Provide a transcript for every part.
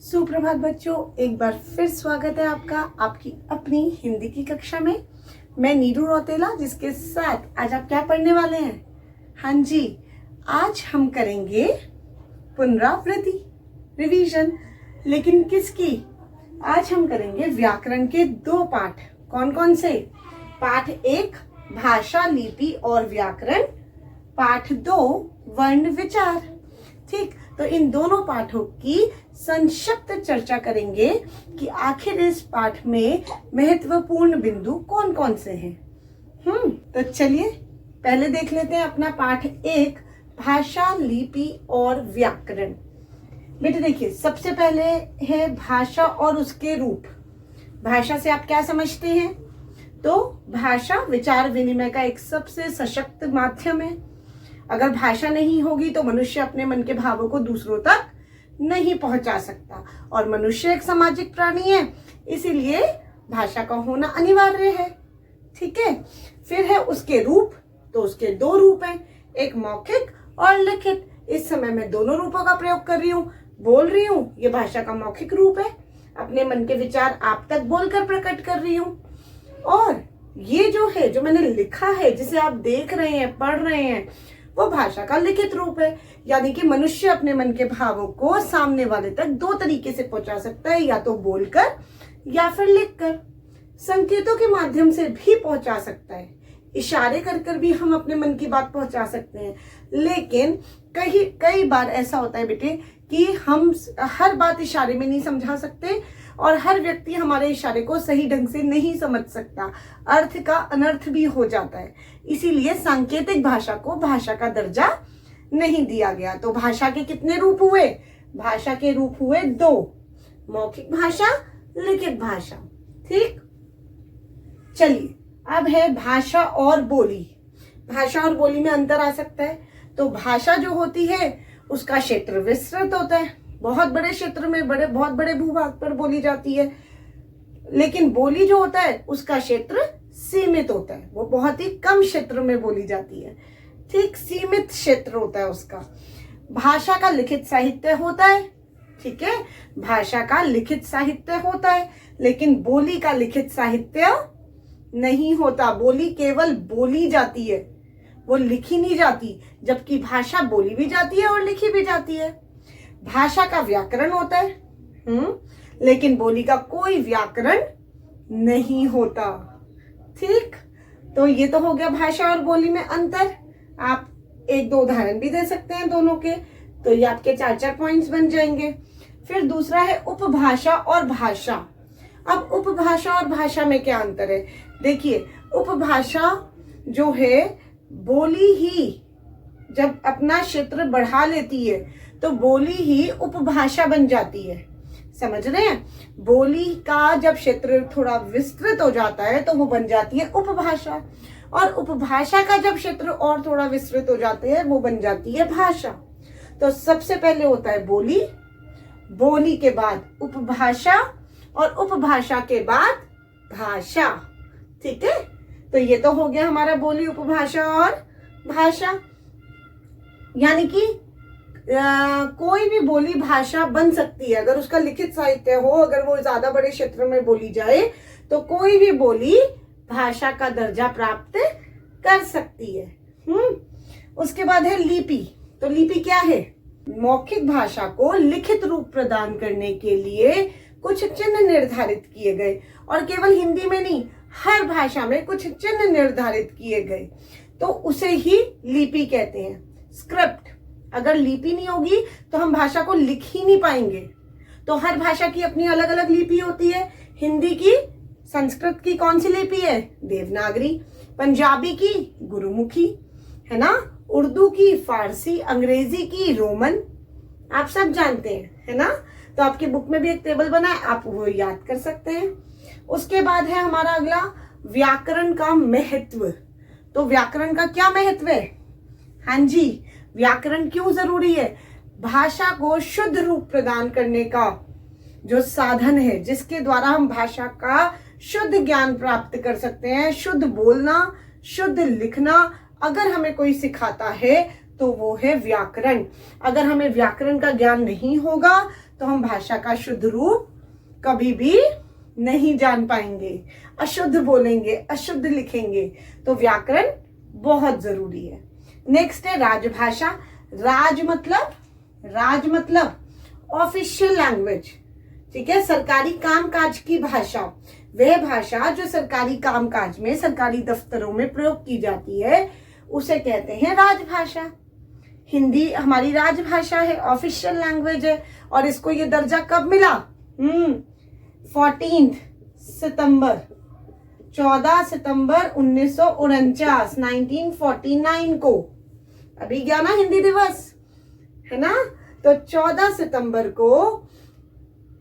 सुप्रभात बच्चों, एक बार फिर स्वागत है आपका आपकी अपनी हिंदी की कक्षा में। मैं नीरू रौतेला, जिसके साथ आज आप क्या पढ़ने वाले हैं? हाँ जी, आज हम करेंगे पुनरावृत्ति, रिवीजन। लेकिन किसकी? आज हम करेंगे व्याकरण के दो पाठ। कौन कौन से? पाठ 1 भाषा, लिपि और व्याकरण, पाठ 2 वर्ण विचार। ठीक, तो इन दोनों पाठों की संक्षिप्त चर्चा करेंगे कि आखिर इस पाठ में महत्वपूर्ण बिंदु कौन कौन से हैं। तो चलिए पहले देख लेते हैं अपना पाठ 1 भाषा, लिपि और व्याकरण। बेटे देखिए, सबसे पहले है भाषा और उसके रूप। भाषा से आप क्या समझते हैं? तो भाषा विचार विनिमय का एक सबसे सशक्त माध्यम है। अगर भाषा नहीं होगी तो मनुष्य अपने मन के भावों को दूसरों तक नहीं पहुंचा सकता, और मनुष्य एक सामाजिक प्राणी है, इसीलिए भाषा का होना अनिवार्य है। ठीक है, फिर है उसके रूप। तो उसके दो रूप हैं, एक मौखिक और लिखित। इस समय मैं दोनों रूपों का प्रयोग कर रही हूँ, बोल रही हूँ। ये भाषा का मौखिक रूप है, अपने मन के विचार आप तक बोलकर प्रकट कर रही हूँ। और ये जो है, जो मैंने लिखा है, जिसे आप देख रहे हैं, पढ़ रहे हैं, वो भाषा का लिखित रूप है। यानी कि मनुष्य अपने मन के भावों को सामने वाले तक दो तरीके से पहुंचा सकता है, या तो बोलकर या फिर लिखकर। संकेतों के माध्यम से भी पहुंचा सकता है, इशारे कर भी हम अपने मन की बात पहुंचा सकते हैं। लेकिन कई बार ऐसा होता है बेटे कि हम हर बात इशारे में नहीं समझा सकते, और हर व्यक्ति हमारे इशारे को सही ढंग से नहीं समझ सकता। अर्थ का अनर्थ भी हो जाता है, इसीलिए सांकेतिक भाषा को भाषा का दर्जा नहीं दिया गया। तो भाषा के कितने रूप हुए? भाषा के रूप हुए 2, मौखिक भाषा, लिखित भाषा। ठीक, चलिए अब है भाषा और बोली। भाषा और बोली में अंतर आ सकता है। तो भाषा जो होती है उसका क्षेत्र विस्तृत होता है, बहुत बड़े क्षेत्र में बहुत बड़े भूभाग पर बोली जाती है। लेकिन बोली जो होता है उसका क्षेत्र सीमित होता है, वो बहुत ही कम क्षेत्र में बोली जाती है। ठीक, सीमित क्षेत्र होता है उसका। भाषा का लिखित साहित्य होता है। ठीक है, भाषा का लिखित साहित्य होता है, लेकिन बोली का लिखित साहित्य नहीं होता। बोली केवल बोली जाती है, वो लिखी नहीं जाती, जबकि भाषा बोली भी जाती है और लिखी भी जाती है। भाषा का व्याकरण होता है, लेकिन बोली का कोई व्याकरण नहीं होता। ठीक, तो ये तो हो गया भाषा और बोली में अंतर। आप 1-2 उदाहरण भी दे सकते हैं दोनों के, तो ये आपके 4-4 पॉइंट्स बन जाएंगे। फिर दूसरा है उपभाषा और भाषा। अब उपभाषा और भाषा में क्या अंतर है? देखिए, उपभाषा जो है, बोली ही जब अपना क्षेत्र बढ़ा लेती है तो बोली ही उपभाषा बन जाती है। समझ रहे हैं? बोली का जब क्षेत्र थोड़ा विस्तृत हो जाता है तो वो बन जाती है उपभाषा, और उपभाषा का जब क्षेत्र और थोड़ा विस्तृत हो जाते हैं वो बन जाती है भाषा। तो सबसे पहले होता है बोली, बोली के बाद उपभाषा, और उपभाषा के बाद भाषा। ठीक है, तो ये तो हो गया हमारा बोली, उपभाषा और भाषा। यानी कि कोई भी बोली भाषा बन सकती है अगर उसका लिखित साहित्य हो, अगर वो ज्यादा बड़े क्षेत्र में बोली जाए तो कोई भी बोली भाषा का दर्जा प्राप्त कर सकती है। उसके बाद है लिपि। तो लिपि क्या है? मौखिक भाषा को लिखित रूप प्रदान करने के लिए कुछ चिन्ह निर्धारित किए गए, और केवल हिंदी में नहीं, हर भाषा में कुछ चिन्ह निर्धारित किए गए, तो उसे ही लिपि कहते हैं। स्क्रिप्ट, अगर लिपि नहीं होगी तो हम भाषा को लिख ही नहीं पाएंगे। तो हर भाषा की अपनी अलग अलग लिपि होती है। हिंदी की, संस्कृत की कौन सी लिपि है? देवनागरी। पंजाबी की गुरुमुखी, है ना? उर्दू की फारसी, अंग्रेजी की रोमन। आप सब जानते हैं, है ना? तो आपकी बुक में भी एक टेबल बना है, आप वो याद कर सकते हैं। उसके बाद है हमारा अगला व्याकरण का महत्व। तो व्याकरण का क्या महत्व है? हाँ जी, व्याकरण क्यों जरूरी है? भाषा को शुद्ध रूप प्रदान करने का जो साधन है, जिसके द्वारा हम भाषा का शुद्ध ज्ञान प्राप्त कर सकते हैं। शुद्ध बोलना, शुद्ध लिखना अगर हमें कोई सिखाता है तो वो है व्याकरण। अगर हमें व्याकरण का ज्ञान नहीं होगा तो हम भाषा का शुद्ध रूप कभी भी नहीं जान पाएंगे, अशुद्ध बोलेंगे, अशुद्ध लिखेंगे। तो व्याकरण बहुत जरूरी है। नेक्स्ट है राजभाषा। राज मतलब ऑफिशियल लैंग्वेज, ठीक है, सरकारी कामकाज की भाषा। वह भाषा जो सरकारी कामकाज में, सरकारी दफ्तरों में प्रयोग की जाती है, उसे कहते हैं राजभाषा। हिंदी हमारी राजभाषा है, ऑफिशियल लैंग्वेज है। और इसको ये दर्जा कब मिला? 14 सितंबर 1949 को। अभी गया ना हिंदी दिवस, है ना? तो 14 सितंबर को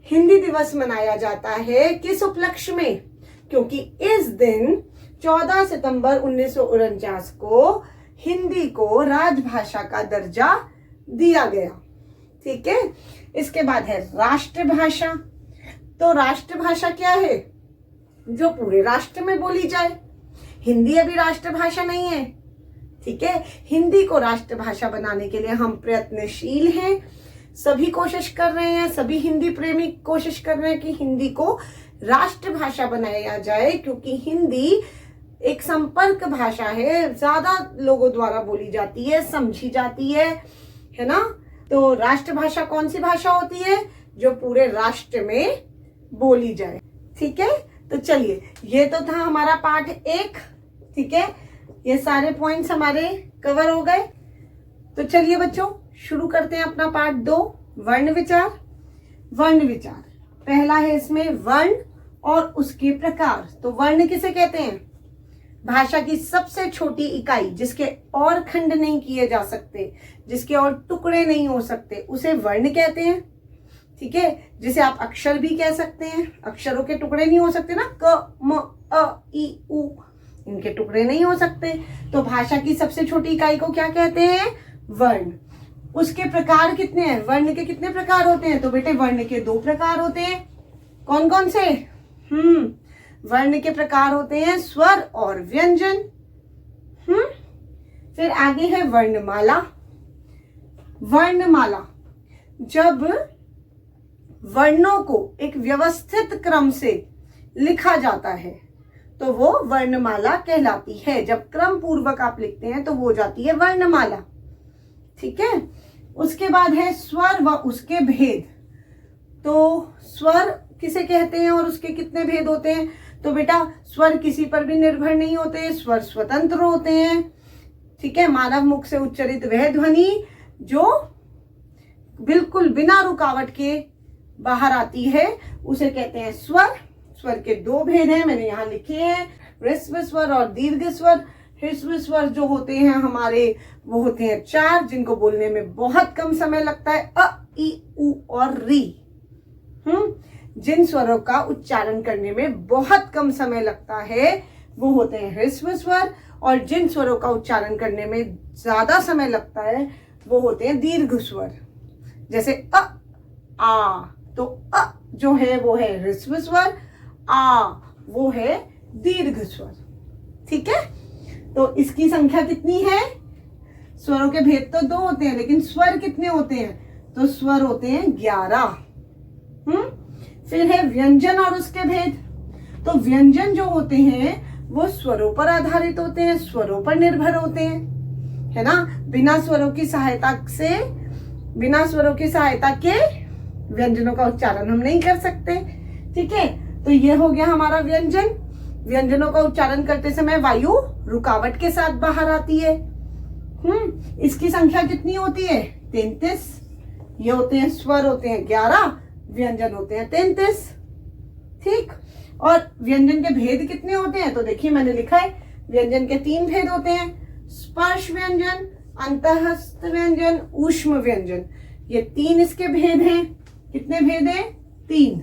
हिंदी दिवस मनाया जाता है। किस उपलक्ष्य में? क्योंकि इस दिन 14 सितंबर 1949 को हिंदी को राजभाषा का दर्जा दिया गया, ठीक है। इसके बाद है राष्ट्रभाषा। तो राष्ट्रभाषा क्या है? जो पूरे राष्ट्र में बोली जाए। हिंदी अभी राष्ट्रभाषा नहीं है, ठीक है। हिंदी को राष्ट्रभाषा बनाने के लिए हम प्रयत्नशील हैं, सभी कोशिश कर रहे हैं, सभी हिंदी प्रेमी कोशिश कर रहे हैं कि हिंदी को राष्ट्रभाषा बनाया जाए, क्योंकि हिंदी एक संपर्क भाषा है, ज्यादा लोगों द्वारा बोली जाती है, समझी जाती है ना। तो राष्ट्रभाषा कौन सी भाषा होती है? जो पूरे राष्ट्र में बोली जाए, ठीक है। तो चलिए, ये तो था हमारा पार्ट 1, ठीक है। ये सारे पॉइंट्स हमारे कवर हो गए। तो चलिए बच्चों, शुरू करते हैं अपना पार्ट 2, वर्ण विचार। वर्ण विचार पहला है इसमें वर्ण और उसके प्रकार। तो वर्ण किसे कहते हैं? भाषा की सबसे छोटी इकाई, जिसके और खंड नहीं किए जा सकते, जिसके और टुकड़े नहीं हो सकते, उसे वर्ण कहते हैं, ठीक है। जिसे आप अक्षर भी कह सकते हैं, अक्षरों के टुकड़े नहीं हो सकते ना, क म अ ई उ, इनके टुकड़े नहीं हो सकते। तो भाषा की सबसे छोटी इकाई को क्या कहते हैं? वर्ण। उसके प्रकार कितने हैं? वर्ण के कितने प्रकार होते हैं? तो बेटे वर्ण के 2 प्रकार होते हैं। कौन कौन से? वर्ण के प्रकार होते हैं स्वर और व्यंजन। फिर आगे है वर्णमाला। वर्णमाला, जब वर्णों को एक व्यवस्थित क्रम से लिखा जाता है तो वो वर्णमाला कहलाती है। जब क्रम पूर्वक आप लिखते हैं तो वो हो जाती है वर्णमाला, ठीक है। उसके बाद है स्वर व उसके भेद। तो स्वर किसे कहते हैं और उसके कितने भेद होते हैं? तो बेटा स्वर किसी पर भी निर्भर नहीं होते, स्वर स्वतंत्र होते हैं, ठीक है। मानव मुख से उच्चरित वह ध्वनि जो बिल्कुल बिना रुकावट के बाहर आती है उसे कहते हैं स्वर। स्वर के 2 भेद हैं, मैंने यहाँ लिखे हैं, ह्रस्व स्वर और दीर्घ स्वर। ह्रस्व स्वर जो होते हैं हमारे, वो होते हैं 4, जिनको बोलने में बहुत कम समय लगता है, अ ई उ और री। जिन स्वरों का उच्चारण करने में बहुत कम समय लगता है वो होते हैं ह्रस्व स्वर, और जिन स्वरों का उच्चारण करने में ज्यादा समय लगता है वो होते हैं दीर्घ स्वर। जैसे अ आ, तो अ जो है वो है ह्रस्व स्वर, आ वो है दीर्घ स्वर, ठीक है। तो इसकी संख्या कितनी है? स्वरों के भेद तो 2 होते हैं, लेकिन स्वर कितने होते हैं? तो स्वर होते हैं 11। फिर है व्यंजन और उसके भेद। तो व्यंजन जो होते हैं वो स्वरों पर आधारित होते हैं, स्वरों पर निर्भर होते हैं, है ना। बिना स्वरों की सहायता के व्यंजनों का उच्चारण हम नहीं कर सकते, ठीक है। तो ये हो गया हमारा व्यंजन। व्यंजनों का उच्चारण करते समय वायु रुकावट के साथ बाहर आती है। इसकी संख्या कितनी होती है? 33। ये होते हैं स्वर होते हैं 11, व्यंजन होते हैं 33, ठीक। और व्यंजन के भेद कितने होते हैं? तो देखिए मैंने लिखा है, व्यंजन के 3 भेद होते हैं, स्पर्श व्यंजन, अंतःस्थ व्यंजन, ऊष्म व्यंजन। ये 3 इसके भेद हैं। कितने भेद हैं? 3।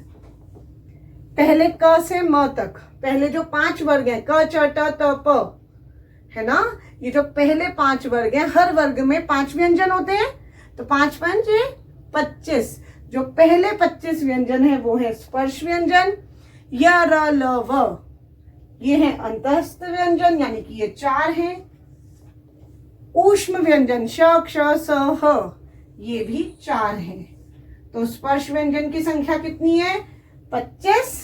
पहले क से म तक, पहले जो 5 वर्ग हैं, क च ट त प, है ना, ये जो पहले 5 वर्ग हैं, हर वर्ग में 5 व्यंजन होते हैं। तो 5 5 25। जो पहले 25 व्यंजन है वो है स्पर्श व्यंजन, य र ल व, ये है अंतःस्थ व्यंजन, यानी कि ये 4 हैं। ऊष्म व्यंजन श क्ष स ह, ये भी 4 हैं। तो स्पर्श व्यंजन की संख्या कितनी है? 25,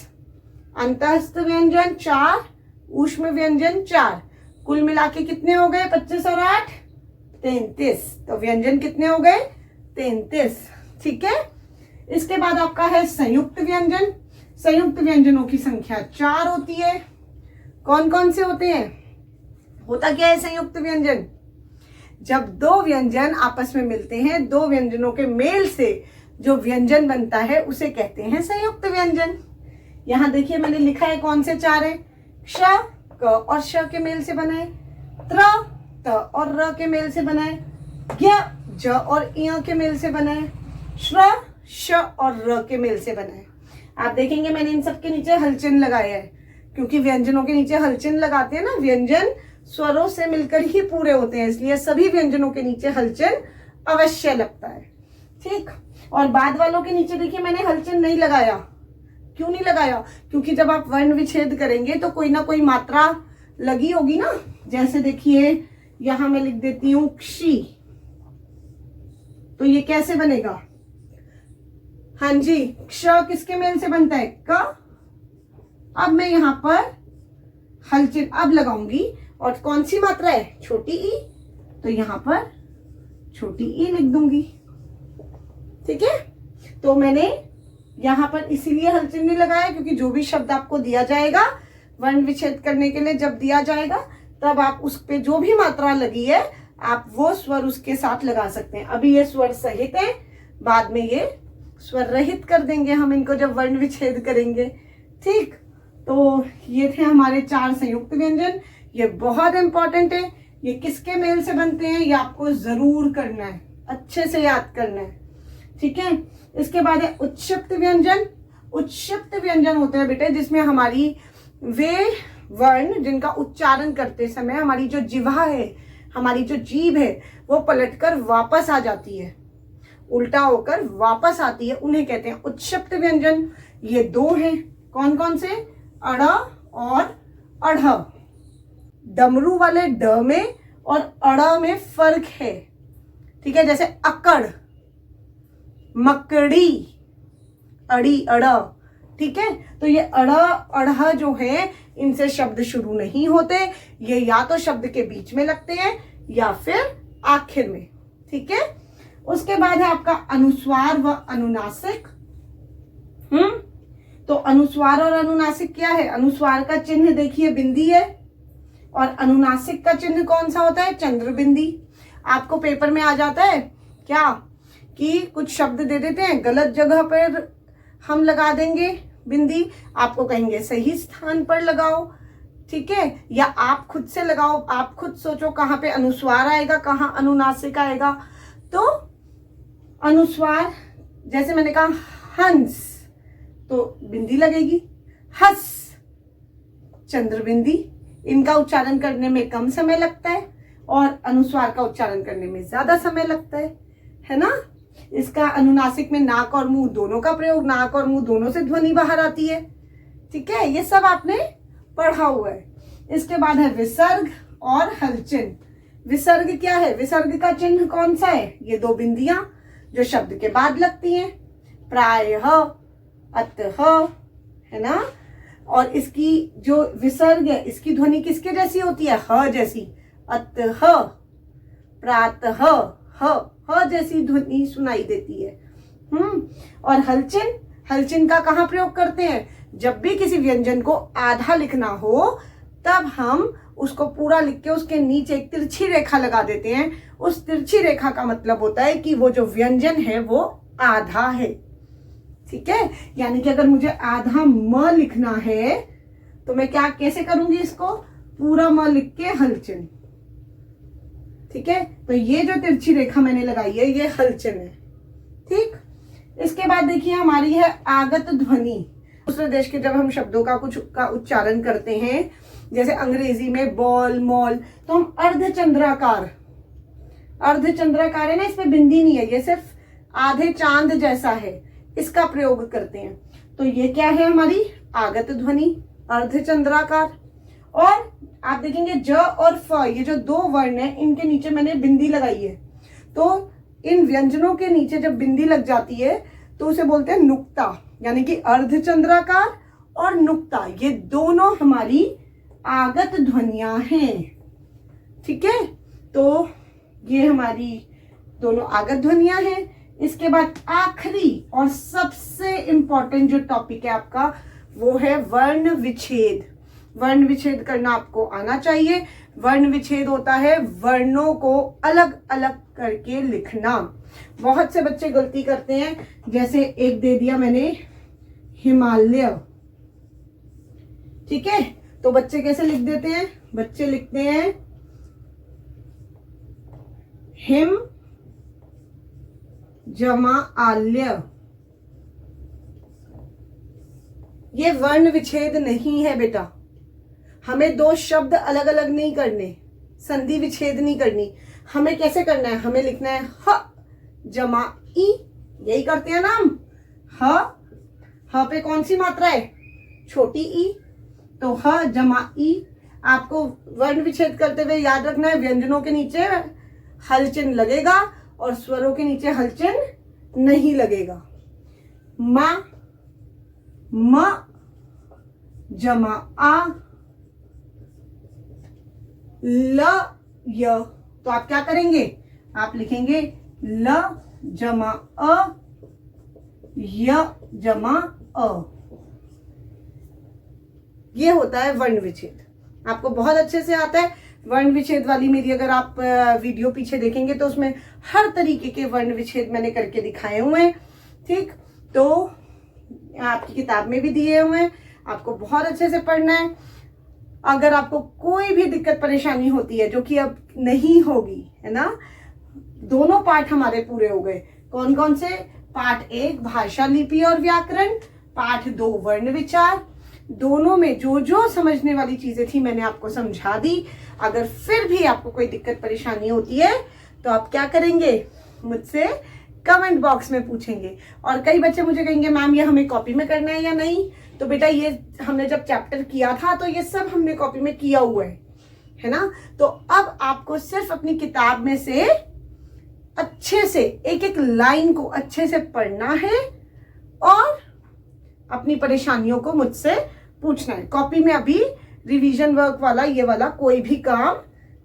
अंतःस्थ व्यंजन 4, ऊष्म व्यंजन 4, कुल मिला के कितने हो गए? 25 और 8 33। तो व्यंजन कितने हो गए? 33। ठीक है। इसके बाद आपका है संयुक्त व्यंजन। संयुक्त व्यंजनों की संख्या 4 होती है। कौन कौन से होते हैं? होता क्या है संयुक्त व्यंजन? जब दो व्यंजन आपस में मिलते हैं, दो व्यंजनों के मेल से जो व्यंजन बनता है उसे कहते हैं संयुक्त व्यंजन। यहां देखिए मैंने लिखा है कौन से 4 है? श, क और श के मेल से बना है, त्र, त और र के मेल से बना है, ज्ञ, ज और इ के मेल से बना है, श्र, श और र के मेल से बना है। आप देखेंगे मैंने इन सब के नीचे हलचिन्ह लगाया है, क्योंकि व्यंजनों के नीचे हलचिन्ह लगाते हैं ना, व्यंजन स्वरों से मिलकर ही पूरे होते हैं, इसलिए सभी व्यंजनों के नीचे हलचिन्ह अवश्य लगता है। ठीक। और बाद वालों के नीचे देखिए मैंने हलचिन्ह नहीं लगाया। क्यों नहीं लगाया? क्योंकि जब आप वर्ण विच्छेद करेंगे तो कोई ना कोई मात्रा लगी होगी ना। जैसे देखिए यहां मैं लिख देती हूं क्षी, तो ये कैसे बनेगा? हाँ जी, क्ष किसके मेल से बनता है? क। अब मैं यहां पर हलचिन्ह अब लगाऊंगी, और कौन सी मात्रा है? छोटी ई, तो यहां पर छोटी ई लिख दूंगी। ठीक है। तो मैंने यहां पर इसीलिए हलचिन्ह नहीं लगाया, क्योंकि जो भी शब्द आपको दिया जाएगा वर्ण विच्छेद करने के लिए, जब दिया जाएगा तब आप उस पे जो भी मात्रा लगी है आप वो स्वर उसके साथ लगा सकते हैं। अभी ये स्वर सहित है, बाद में ये स्वर रहित कर देंगे हम इनको जब वर्ण विच्छेद करेंगे। ठीक। तो ये थे हमारे 4 संयुक्त व्यंजन। ये बहुत इंपॉर्टेंट है। ये किसके मेल से बनते हैं ये आपको जरूर करना है, अच्छे से याद करना है। ठीक है। इसके बाद है उत्क्षिप्त व्यंजन। उत्क्षिप्त व्यंजन होते हैं बेटे जिसमें हमारी वे वर्ण जिनका उच्चारण करते समय हमारी जो जिह्वा है, हमारी जो जीभ है, वो पलटकर वापस आ जाती है, उल्टा होकर वापस आती है, उन्हें कहते हैं उत्क्षिप्त व्यंजन। ये 2 हैं। कौन कौन से? अड़ और अढ़। डमरू वाले ड में और अड़ में फर्क है। ठीक है। जैसे अकड़, मकड़ी, अड़ी, अड़। ठीक है। तो ये अड़ अढ़ जो है इनसे शब्द शुरू नहीं होते, ये या तो शब्द के बीच में लगते हैं या फिर आखिर में। ठीक है। उसके बाद है आपका अनुस्वार व अनुनासिक। तो अनुस्वार और अनुनासिक क्या है? अनुस्वार का चिन्ह देखिए बिंदी है, और अनुनासिक का चिन्ह कौन सा होता है? चंद्र बिंदी। आपको पेपर में आ जाता है क्या कि कुछ शब्द दे देते हैं, गलत जगह पर हम लगा देंगे बिंदी, आपको कहेंगे सही स्थान पर लगाओ। ठीक है। या आप खुद से लगाओ, आप खुद सोचो कहाँ पे अनुस्वार आएगा, कहाँ अनुनासिक आएगा। तो अनुस्वार जैसे मैंने कहा हंस, तो बिंदी लगेगी। हस, चंद्र बिंदी। इनका उच्चारण करने में कम समय लगता है और अनुस्वार का उच्चारण करने में ज्यादा समय लगता है ना। इसका अनुनासिक में नाक और मुंह दोनों का प्रयोग, नाक और मुंह दोनों से ध्वनि बाहर आती है। ठीक है। ये सब आपने पढ़ा हुआ है। इसके बाद है विसर्ग और हलचिन्ह। विसर्ग क्या है? विसर्ग का चिन्ह कौन सा है? ये 2 बिंदियां जो शब्द के बाद लगती हैं, प्रायः, अतः, है ना। और इसकी जो विसर्ग है इसकी ध्वनि किसके जैसी होती है? ह जैसी। अतः, प्रातः, ह जैसी ध्वनि सुनाई देती है। और हलचिन्ह, हलचिन्ह का कहाँ प्रयोग करते हैं? जब भी किसी व्यंजन को आधा लिखना हो तब हम उसको पूरा लिख के उसके नीचे एक तिरछी रेखा लगा देते हैं। उस तिरछी रेखा का मतलब होता है कि वो जो व्यंजन है वो आधा है। ठीक है। यानी कि अगर मुझे आधा म लिखना है तो मैं क्या कैसे करूंगी? इसको पूरा म लिख के हलचिन्ह। ठीक है। तो ये जो तिरछी रेखा मैंने लगाई है ये हलचिन्ह है। ठीक। इसके बाद देखिए हमारी है आगत ध्वनि। दूसरे देश के जब हम शब्दों का कुछ का उच्चारण करते हैं, जैसे अंग्रेजी में बॉल, मॉल, तो हम अर्धचंद्राकार, अर्धचंद्राकार है ना, इसमें बिंदी नहीं है, ये सिर्फ आधे चांद जैसा है, इसका प्रयोग करते हैं। तो ये क्या है? हमारी आगत ध्वनि, अर्धचंद्राकार। और आप देखेंगे ज और फ, ये जो 2 वर्ण है इनके नीचे मैंने बिंदी लगाई है। तो इन व्यंजनों के नीचे जब बिंदी लग जाती है तो उसे बोलते हैं नुक्ता, यानी कि अर्धचंद्राकार और नुक्ता, ये दोनों हमारी आगत ध्वनियां हैं। ठीक है, तो ये हमारी दोनों आगत ध्वनियां हैं। इसके बाद आखिरी और सबसे इंपॉर्टेंट जो टॉपिक है आपका वो है वर्ण विच्छेद। वर्ण विच्छेद करना आपको आना चाहिए। वर्ण विच्छेद होता है वर्णों को अलग अलग करके लिखना। बहुत से बच्चे गलती करते हैं, जैसे एक दे दिया मैंने हिमालय, ठीक है, तो बच्चे कैसे लिख देते हैं? बच्चे लिखते हैं हिम जमा आल्य। ये वर्ण विच्छेद नहीं है बेटा। हमें दो शब्द अलग अलग नहीं करने, संधि विच्छेद नहीं करनी। हमें कैसे करना है? हमें लिखना है ह जमा ई, यही करते हैं ना हम। ह पे कौन सी मात्रा है? छोटी ई, तो ह जमा ई। आपको वर्ण विच्छेद करते हुए याद रखना है व्यंजनों के नीचे हल चिन्ह लगेगा और स्वरों के नीचे हल चिन्ह नहीं लगेगा। म जमा आ, ल य, तो आप क्या करेंगे? आप लिखेंगे ल जमा अ, य जमा अ। ये होता है वर्ण विच्छेद। आपको बहुत अच्छे से आता है। वर्ण विच्छेद वाली मेरी अगर आप वीडियो पीछे देखेंगे तो उसमें हर तरीके के वर्ण विच्छेद मैंने करके दिखाए हुए हैं। ठीक, तो आपकी किताब में भी दिए हुए हैं, आपको बहुत अच्छे से पढ़ना है। अगर आपको कोई भी दिक्कत परेशानी होती है, जो कि अब नहीं होगी, है ना, दोनों पाठ हमारे पूरे हो गए। कौन कौन से? पाठ 1 भाषा, लिपि और व्याकरण, पाठ 2 वर्ण विचार। दोनों में जो जो समझने वाली चीजें थी मैंने आपको समझा दी। अगर फिर भी आपको कोई दिक्कत परेशानी होती है तो आप क्या करेंगे? मुझसे कमेंट बॉक्स में पूछेंगे। और कई बच्चे मुझे कहेंगे मैम ये हमें कॉपी में करना है या नहीं? तो बेटा ये हमने जब चैप्टर किया था तो ये सब हमने कॉपी में किया हुआ है ना। तो अब आपको सिर्फ अपनी किताब में से अच्छे से एक एक लाइन को अच्छे से पढ़ना है और अपनी परेशानियों को मुझसे पूछना है। कॉपी में अभी रिवीजन वर्क वाला ये वाला कोई भी काम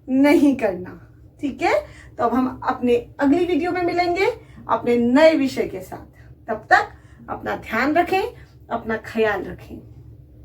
नहीं करना। ठीक है, तो अब हम अपने अगली वीडियो में मिलेंगे अपने नए विषय के साथ। तब तक अपना ध्यान रखें, अपना ख्याल रखें।